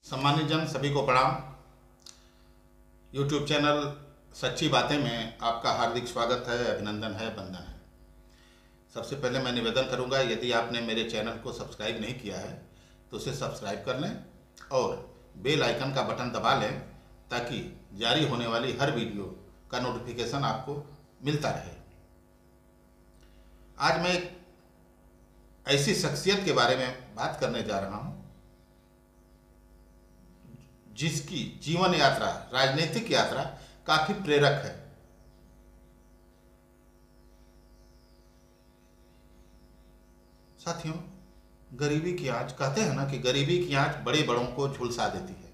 सम्मानित जन सभी को प्रणाम। यूट्यूब चैनल सच्ची बातें में आपका हार्दिक स्वागत है, अभिनंदन है, वंदन है। सबसे पहले मैं निवेदन करूंगा, यदि आपने मेरे चैनल को सब्सक्राइब नहीं किया है तो उसे सब्सक्राइब कर लें और बेल आइकन का बटन दबा लें ताकि जारी होने वाली हर वीडियो का नोटिफिकेशन आपको मिलता रहे। आज मैं एक ऐसी शख्सियत के बारे में बात करने जा रहा हूं जिसकी जीवन यात्रा, राजनीतिक यात्रा काफी प्रेरक है। साथियों, गरीबी की आंच, कहते हैं ना कि गरीबी की आंच बड़े बड़ों को झुलसा देती है।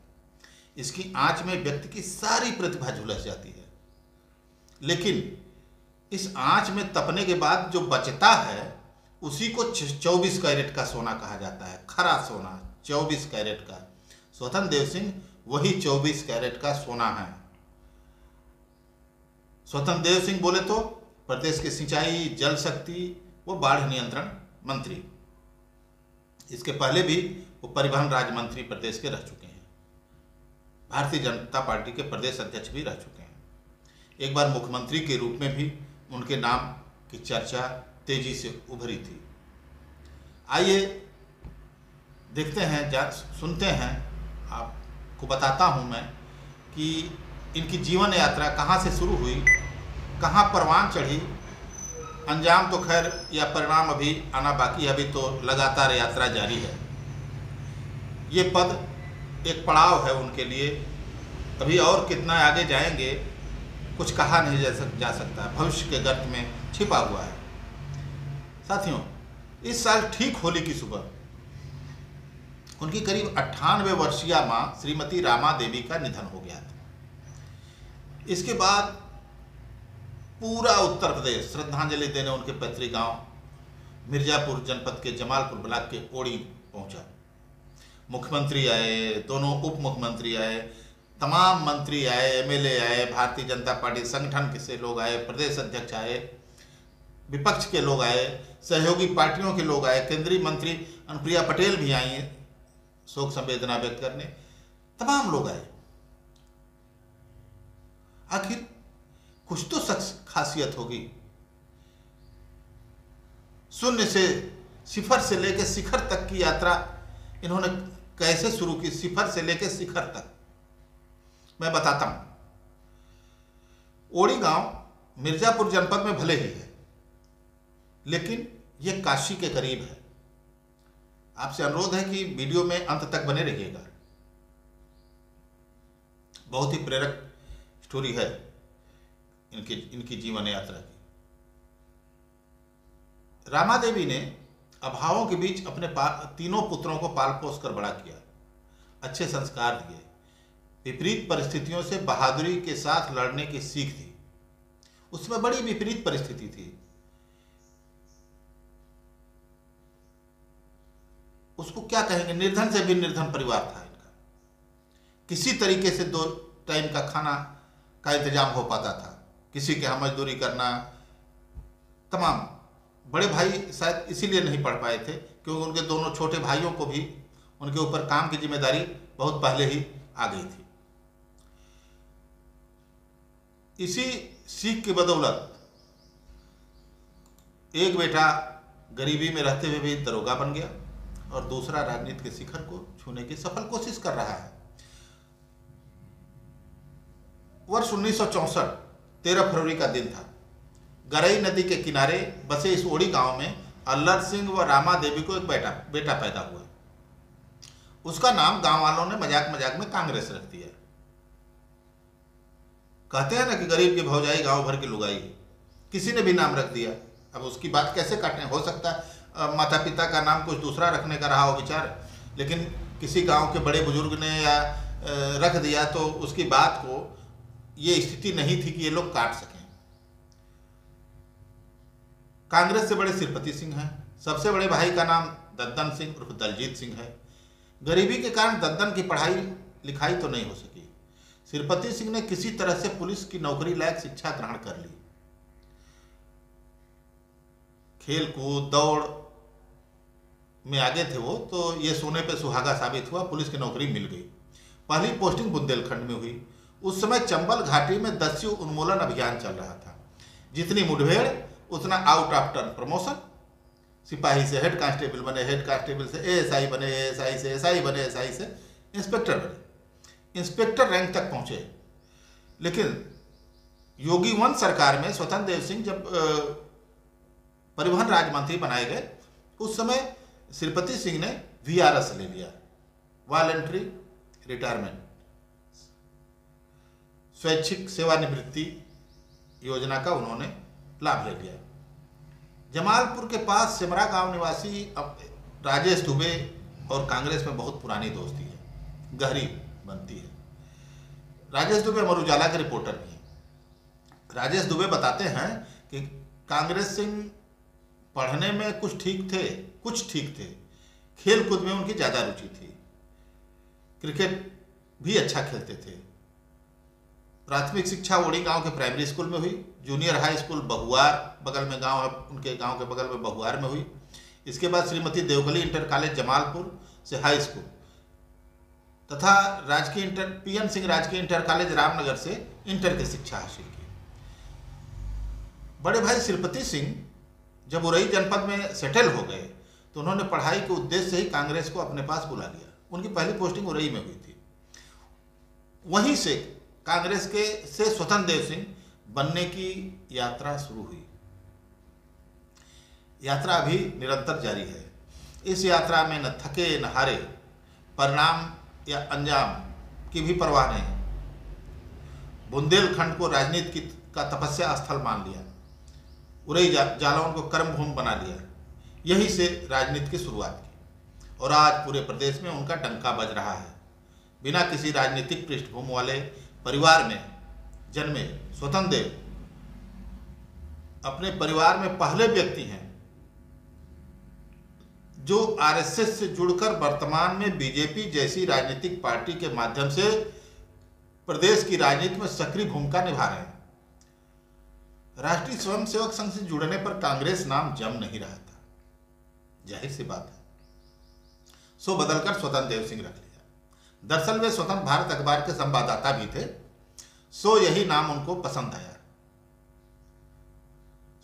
इसकी आंच में व्यक्ति की सारी प्रतिभा झुलस जाती है, लेकिन इस आंच में तपने के बाद जो बचता है उसी को 24 कैरेट का सोना कहा जाता है। खरा सोना 24 कैरेट का। स्वतंत्र देव सिंह वही 24 कैरेट का सोना है। स्वतंत्र देव सिंह बोले तो प्रदेश के सिंचाई, जल शक्ति व बाढ़ नियंत्रण मंत्री। इसके पहले भी वो परिवहन राज्य मंत्री प्रदेश के रह चुके हैं। भारतीय जनता पार्टी के प्रदेश अध्यक्ष भी रह चुके हैं। एक बार मुख्यमंत्री के रूप में भी उनके नाम की चर्चा तेजी से उभरी थी। आइए देखते हैं, सुनते हैं, आपको बताता हूं मैं कि इनकी जीवन यात्रा कहां से शुरू हुई, कहां परवान चढ़ी। अंजाम तो खैर या परिणाम अभी आना बाकी है, अभी तो लगातार यात्रा जारी है। ये पद एक पड़ाव है उनके लिए, अभी और कितना आगे जाएंगे कुछ कहा नहीं जा सकता, भविष्य के गर्त में छिपा हुआ है। साथियों, इस साल ठीक होली की सुबह उनकी करीब 98 वर्षीय मां श्रीमती रमा देवी का निधन हो गया था। इसके बाद पूरा उत्तर प्रदेश श्रद्धांजलि देने उनके पैतृक गांव मिर्जापुर जनपद के जमालपुर ब्लॉक के ओड़ी पहुंचा। मुख्यमंत्री आए, दोनों उप मुख्यमंत्री आए, तमाम मंत्री आए, एमएलए आए, भारतीय जनता पार्टी संगठन के से लोग आए, प्रदेश अध्यक्ष आए, विपक्ष के लोग आए, सहयोगी पार्टियों के लोग आए, केंद्रीय मंत्री अनुप्रिया पटेल भी आई शोक संवेदना व्यक्त करने, तमाम लोग आए। आखिर कुछ तो खासियत होगी। शून्य से, सिफर से लेकर शिखर तक की यात्रा इन्होंने कैसे शुरू की, सिफर से लेकर शिखर तक मैं बताता हूं। ओड़ी गांव मिर्जापुर जनपद में भले ही है, लेकिन यह काशी के करीब है। आपसे अनुरोध है कि वीडियो में अंत तक बने रहिएगा। बहुत ही प्रेरक स्टोरी है इनकी जीवन यात्रा की। रमा देवी ने अभावों के बीच अपने तीनों पुत्रों को पाल पोस कर बड़ा किया, अच्छे संस्कार दिए, विपरीत परिस्थितियों से बहादुरी के साथ लड़ने की सीख दी। उसमें बड़ी विपरीत परिस्थिति थी, उसको क्या कहेंगे, निर्धन से भी निर्धन परिवार था इनका। किसी तरीके से 2 टाइम का खाना का इंतजाम हो पाता था, किसी के यहाँ मजदूरी करना। तमाम बड़े भाई शायद इसीलिए नहीं पढ़ पाए थे क्योंकि उनके दोनों छोटे भाइयों को भी उनके ऊपर काम की जिम्मेदारी बहुत पहले ही आ गई थी। इसी सीख की बदौलत एक बेटा गरीबी में रहते हुए भी दरोगा बन गया और दूसरा राजनीति के शिखर को छूने की सफल कोशिश कर रहा है। वर्ष 1964 13 फरवरी का दिन था। गरई नदी के किनारे बसे इस ओड़ी गांव में अल्लर सिंह व रमा देवी को एक बेटा पैदा हुआ। उसका नाम गांव वालों ने मजाक मजाक में कांग्रेस रख दिया। कहते हैं ना कि गरीब की भौजाई गांव भर की लुगाई, किसी ने भी नाम रख दिया। अब उसकी बात कैसे काटें, हो सकता है माता पिता का नाम कुछ दूसरा रखने का रहा हो विचार, लेकिन किसी गांव के बड़े बुजुर्ग ने या रख दिया तो उसकी बात को ये स्थिति नहीं थी कि ये लोग काट सकें। कांग्रेस से बड़े श्रीपति सिंह हैं। सबसे बड़े भाई का नाम दद्दन सिंह उर्फ दलजीत सिंह है। गरीबी के कारण दद्दन की पढ़ाई लिखाई तो नहीं हो सकी। श्रीपति सिंह ने किसी तरह से पुलिस की नौकरी लायक शिक्षा ग्रहण कर ली। खेल कूद दौड़ में आगे थे वो, तो ये सोने पे सुहागा साबित हुआ, पुलिस की नौकरी मिल गई। पहली पोस्टिंग बुंदेलखंड में हुई। उस समय चंबल घाटी में दस्यु उन्मूलन अभियान चल रहा था। जितनी मुठभेड़ उतना आउट ऑफ टर्न प्रमोशन। सिपाही से हेड कांस्टेबल बने, हेड कांस्टेबल से एएसआई बने, एएसआई से एसआई बने, एसआई से इंस्पेक्टर बने, इंस्पेक्टर रैंक तक पहुंचे। लेकिन योगी वन सरकार में स्वतंत्र देव सिंह जब परिवहन राज्य मंत्री बनाए गए, उस समय श्रीपति सिंह ने वीआरएस ले लिया, वॉलंटरी रिटायरमेंट, स्वैच्छिक सेवानिवृत्ति योजना का उन्होंने लाभ ले लिया। जमालपुर के पास सिमरा गांव निवासी राजेश दुबे और कांग्रेस में बहुत पुरानी दोस्ती है, गहरी बनती है। राजेश दुबे अमर उजाला के रिपोर्टर भी हैं। राजेश दुबे बताते हैं कि कांग्रेस सिंह पढ़ने में कुछ ठीक थे, खेल कूद में उनकी ज़्यादा रुचि थी, क्रिकेट भी अच्छा खेलते थे। प्राथमिक शिक्षा ओड़ी गांव के प्राइमरी स्कूल में हुई। जूनियर हाई स्कूल बहुआर, बगल में गांव है, उनके गांव के बगल में बहुआर में हुई। इसके बाद श्रीमती देवगली इंटर कॉलेज जमालपुर से हाई स्कूल तथा पीएन सिंह राजकीय इंटर कॉलेज रामनगर से इंटर की शिक्षा हासिल की। बड़े भाई श्रीपति सिंह जब उरई जनपद में सेटल हो गए तो उन्होंने पढ़ाई के उद्देश्य से ही कांग्रेस को अपने पास बुला लिया। उनकी पहली पोस्टिंग उरई में हुई थी। वहीं से कांग्रेस से स्वतंत्र देव सिंह बनने की यात्रा शुरू हुई। यात्रा अभी निरंतर जारी है। इस यात्रा में न थके न हारे, परिणाम या अंजाम की भी परवाह नहीं। बुंदेलखंड को राजनीति का तपस्या स्थल मान लिया, उरई जालौन को कर्मभूमि बना लिया। यहीं से राजनीति की शुरुआत की और आज पूरे प्रदेश में उनका डंका बज रहा है। बिना किसी राजनीतिक पृष्ठभूमि वाले परिवार में जन्मे स्वतंत्र देव अपने परिवार में पहले व्यक्ति हैं जो आरएसएस से जुड़कर वर्तमान में बीजेपी जैसी राजनीतिक पार्टी के माध्यम से प्रदेश की राजनीति में सक्रिय भूमिका निभा रहे हैं। राष्ट्रीय स्वयंसेवक संघ से जुड़ने पर कांग्रेस नाम जम नहीं रहा था, जाहिर सी बात है, सो बदलकर स्वतंत्र देव सिंह रख लिया। दरअसल वे स्वतंत्र भारत अखबार के संवाददाता भी थे, सो यही नाम उनको पसंद आया।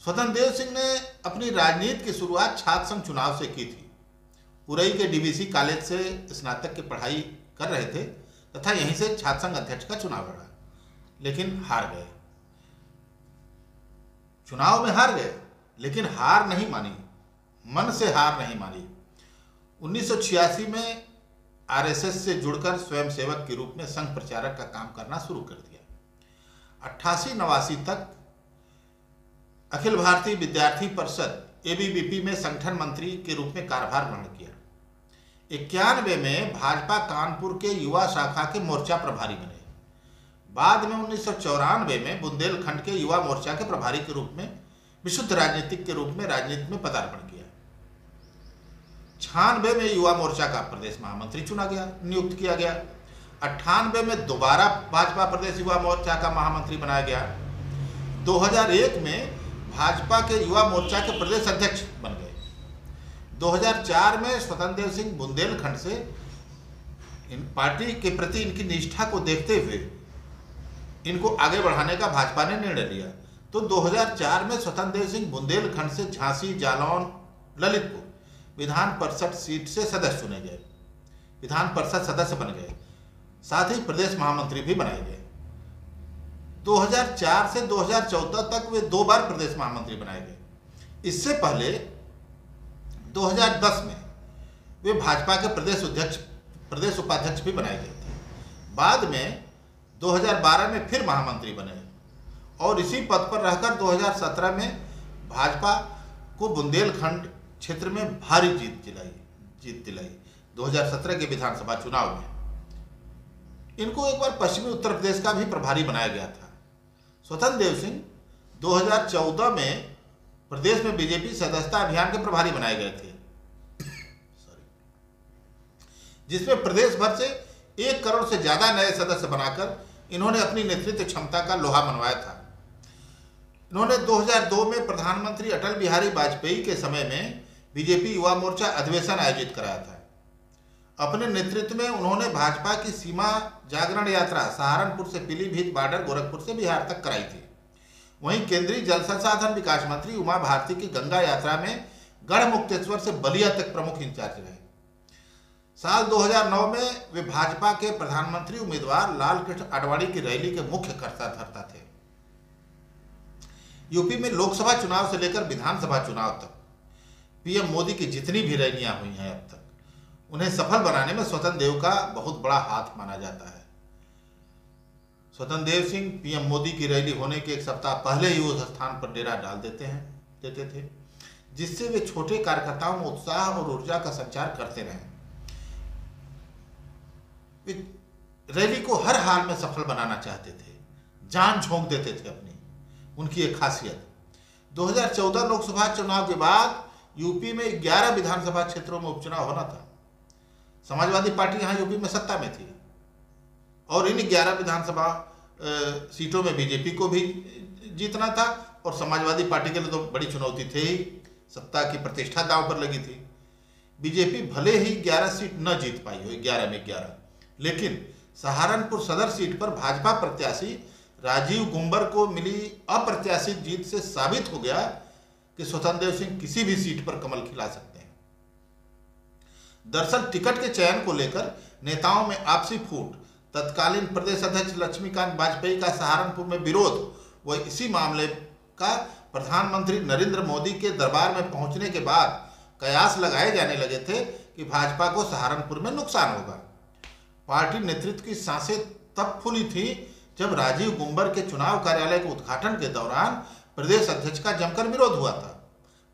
स्वतंत्र देव सिंह ने अपनी राजनीति की शुरुआत छात्र संघ चुनाव से की थी। उरई के डीवीसी कॉलेज से स्नातक की पढ़ाई कर रहे थे तथा यहीं से छात्र संघ अध्यक्ष का चुनाव लड़ा, लेकिन हार गए। चुनाव में हार गए, लेकिन हार नहीं मानी, मन से हार नहीं मानी। 1986 में आरएसएस से जुड़कर स्वयंसेवक के रूप में संघ प्रचारक का काम करना शुरू कर दिया। 88-89 तक अखिल भारतीय विद्यार्थी परिषद एबीवीपी में संगठन मंत्री के रूप में कार्यभार ग्रहण किया। 91 में भाजपा कानपुर के युवा शाखा के मोर्चा प्रभारी बने। बाद में 1994 में बुंदेलखंड के युवा मोर्चा के प्रभारी के रूप में विशुद्ध राजनीतिक के रूप में राजनीति में पदार्पण किया। 96 में युवा मोर्चा का प्रदेश महामंत्री नियुक्त किया गया। 98 में दोबारा भाजपा प्रदेश युवा मोर्चा का महामंत्री बनाया गया। 2001 में भाजपा के युवा मोर्चा के प्रदेश अध्यक्ष बन गए। 2004 में स्वतंत्र देव सिंह बुंदेलखंड से पार्टी के प्रति इनकी निष्ठा को देखते हुए इनको आगे बढ़ाने का भाजपा ने निर्णय लिया। तो 2004 में स्वतंत्र देव सिंह बुंदेलखंड से झांसी, जालौन, ललितपुर विधान परिषद सीट से सदस्य चुने गए, विधान परिषद सदस्य बन गए, साथ ही प्रदेश महामंत्री भी बनाए गए। 2004 से 2014 तक वे 2 बार प्रदेश महामंत्री बनाए गए। इससे पहले 2010 में वे भाजपा के प्रदेश उपाध्यक्ष भी बनाए गए थे। बाद में 2012 में फिर महामंत्री बने और इसी पद पर रहकर 2017 में भाजपा को बुंदेलखंड क्षेत्र में भारी जीत दिलाई 2017 के विधानसभा चुनाव में। इनको एक बार पश्चिमी उत्तर प्रदेश का भी प्रभारी बनाया गया था। स्वतंत्र देव सिंह 2014 में प्रदेश में बीजेपी सदस्यता अभियान के प्रभारी बनाए गए थे, जिसमें प्रदेश भर से 1 करोड़ से ज्यादा नए सदस्य बनाकर इन्होंने अपनी नेतृत्व क्षमता का लोहा मनवाया था। इन्होंने 2002 में प्रधानमंत्री अटल बिहारी वाजपेयी के समय में बीजेपी युवा मोर्चा अधिवेशन आयोजित कराया था। अपने नेतृत्व में उन्होंने भाजपा की सीमा जागरण यात्रा सहारनपुर से पीलीभीत बॉर्डर गोरखपुर से बिहार तक कराई थी। वहीं केंद्रीय जल संसाधन विकास मंत्री उमा भारती की गंगा यात्रा में गढ़मुक्तेश्वर से बलिया तक प्रमुख इंचार्ज रहे। साल 2009 में वे भाजपा के प्रधानमंत्री उम्मीदवार लाल कृष्ण आडवाणी की रैली के मुख्य कर्ता धर्ता थे। यूपी में लोकसभा चुनाव से लेकर विधानसभा चुनाव तक पीएम मोदी की जितनी भी रैलियां हुई हैं अब तक, उन्हें सफल बनाने में स्वतंत्र देव का बहुत बड़ा हाथ माना जाता है। स्वतंत्र देव सिंह पीएम मोदी की रैली होने के एक सप्ताह पहले ही उस स्थान पर डेरा डाल देते थे, जिससे वे छोटे कार्यकर्ताओं में उत्साह और ऊर्जा का संचार करते रहे। वे रैली को हर हाल में सफल बनाना चाहते थे, जान झोंक देते थे अपनी, उनकी एक खासियत। 2014 लोकसभा चुनाव के बाद यूपी में 11 विधानसभा क्षेत्रों में उपचुनाव होना था। समाजवादी पार्टी यहाँ यूपी में सत्ता में थी और इन 11 विधानसभा सीटों में बीजेपी को भी जीतना था और समाजवादी पार्टी के लिए तो बड़ी चुनौती थी ही, सत्ता की प्रतिष्ठा दांव पर लगी थी। बीजेपी भले ही 11 सीट न जीत पाई हो, 11 में 11, लेकिन सहारनपुर सदर सीट पर भाजपा प्रत्याशी राजीव गुंबर को मिली अप्रत्याशित जीत से साबित हो गया कि स्वतंत्र देव सिंह किसी भी सीट पर कमल खिला सकते हैं। दरअसल टिकट के चयन को लेकर नेताओं में आपसी फूट, तत्कालीन प्रदेश अध्यक्ष लक्ष्मीकांत वाजपेयी का सहारनपुर में विरोध व इसी मामले का प्रधानमंत्री नरेंद्र मोदी के दरबार में पहुंचने के बाद कयास लगाए जाने लगे थे कि भाजपा को सहारनपुर में नुकसान होगा। पार्टी नेतृत्व की सांसें तब फूली थी जब राजीव गुंबर के चुनाव कार्यालय के उद्घाटन के दौरान प्रदेश अध्यक्ष का जमकर विरोध हुआ था।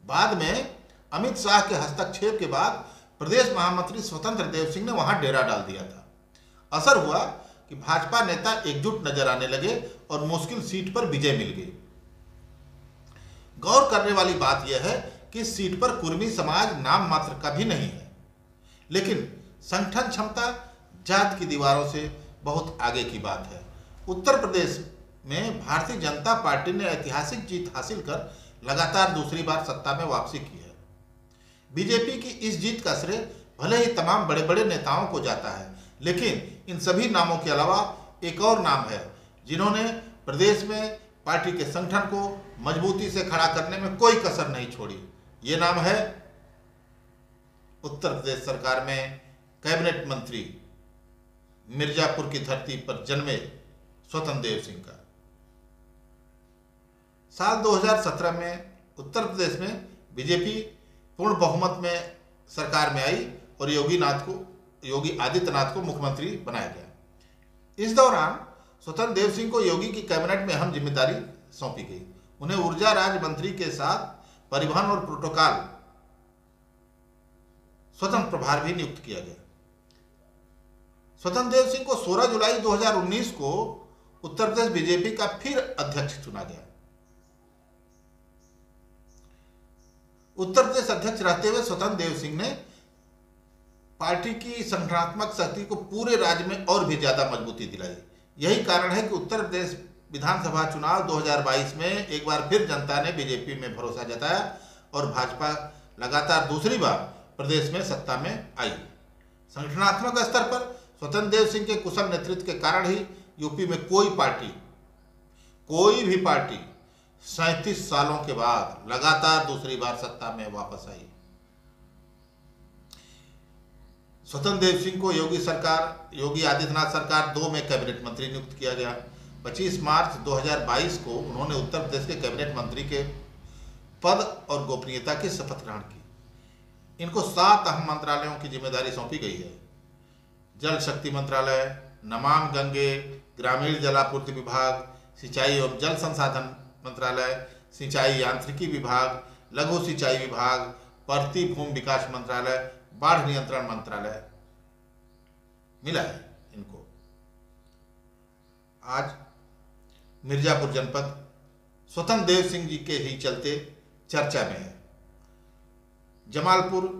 बाद में अमित शाह के हस्तक्षेप के बाद प्रदेश महामंत्री स्वतंत्र देव सिंह ने वहां डेरा डाल दिया था। असर हुआ कि भाजपा नेता एकजुट नजर आने लगे और मुश्किल सीट पर विजय मिल गई। गौर करने वाली बात यह है कि इस सीट पर कुर्मी समाज नाम मात्र का भी नहीं है, लेकिन संगठन क्षमता जात की दीवारों से बहुत आगे की बात है। उत्तर प्रदेश में भारतीय जनता पार्टी ने ऐतिहासिक जीत हासिल कर लगातार दूसरी बार सत्ता में वापसी की है। बीजेपी की इस जीत का श्रेय भले ही तमाम बड़े बड़े नेताओं को जाता है, लेकिन इन सभी नामों के अलावा एक और नाम है जिन्होंने प्रदेश में पार्टी के संगठन को मजबूती से खड़ा करने में कोई कसर नहीं छोड़ी। ये नाम है उत्तर प्रदेश सरकार में कैबिनेट मंत्री, मिर्जापुर की धरती पर जन्मे स्वतंत्र देव सिंह का। साल 2017 में उत्तर प्रदेश में बीजेपी पूर्ण बहुमत में सरकार में आई और योगी आदित्यनाथ को मुख्यमंत्री बनाया गया। इस दौरान स्वतंत्र देव सिंह को योगी की कैबिनेट में अहम जिम्मेदारी सौंपी गई। उन्हें ऊर्जा राज्य मंत्री के साथ परिवहन और प्रोटोकॉल स्वतंत्र प्रभार भी नियुक्त किया गया। स्वतंत्र देव सिंह को 16 जुलाई 2019 को उत्तर प्रदेश बीजेपी का फिर अध्यक्ष चुना गया। उत्तर प्रदेश अध्यक्ष रहते हुए स्वतंत्र देव सिंह ने पार्टी की संगठनात्मक शक्ति को पूरे राज्य में और भी ज्यादा मजबूती दिलाई। यही कारण है कि उत्तर प्रदेश विधानसभा चुनाव 2022 में एक बार फिर जनता ने बीजेपी में भरोसा जताया और भाजपा लगातार दूसरी बार प्रदेश में सत्ता में आई। संगठनात्मक स्तर पर स्वतंत्र देव सिंह के कुशल नेतृत्व के कारण ही यूपी में कोई भी पार्टी 37 सालों के बाद लगातार दूसरी बार सत्ता में वापस आई। स्वतंत्र देव सिंह को योगी आदित्यनाथ सरकार 2 में कैबिनेट मंत्री नियुक्त किया गया। 25 मार्च 2022 को उन्होंने उत्तर प्रदेश के कैबिनेट मंत्री के पद और गोपनीयता की शपथ ग्रहण की। इनको 7 अहम मंत्रालयों की जिम्मेदारी सौंपी गई है। जल शक्ति मंत्रालय, नमाम गंगे, ग्रामीण जलापूर्ति विभाग, सिंचाई एवं जल संसाधन मंत्रालय, सिंचाई यांत्रिकी विभाग, लघु सिंचाई विभाग, परती भूमि विकास मंत्रालय, बाढ़ नियंत्रण मंत्रालय मिला है इनको। आज मिर्जापुर जनपद स्वतंत्र देव सिंह जी के ही चलते चर्चा में है। जमालपुर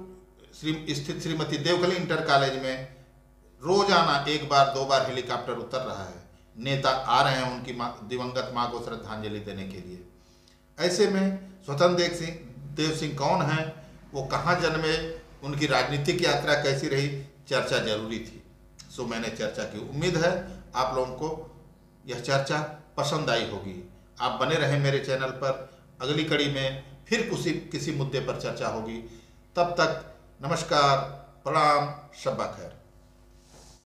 स्थित श्रीमती देवकली इंटर कॉलेज में रोजाना 1 बार 2 बार हेलीकॉप्टर उतर रहा है। नेता आ रहे हैं उनकी दिवंगत मां को श्रद्धांजलि देने के लिए। ऐसे में स्वतंत्र देव सिंह कौन है, वो कहाँ जन्मे, उनकी राजनीतिक यात्रा कैसी रही, चर्चा जरूरी थी, सो मैंने चर्चा की। उम्मीद है आप लोगों को यह चर्चा पसंद आई होगी। आप बने रहें मेरे चैनल पर, अगली कड़ी में फिर किसी मुद्दे पर चर्चा होगी। तब तक नमस्कार, प्रणाम, शब्बा खैर।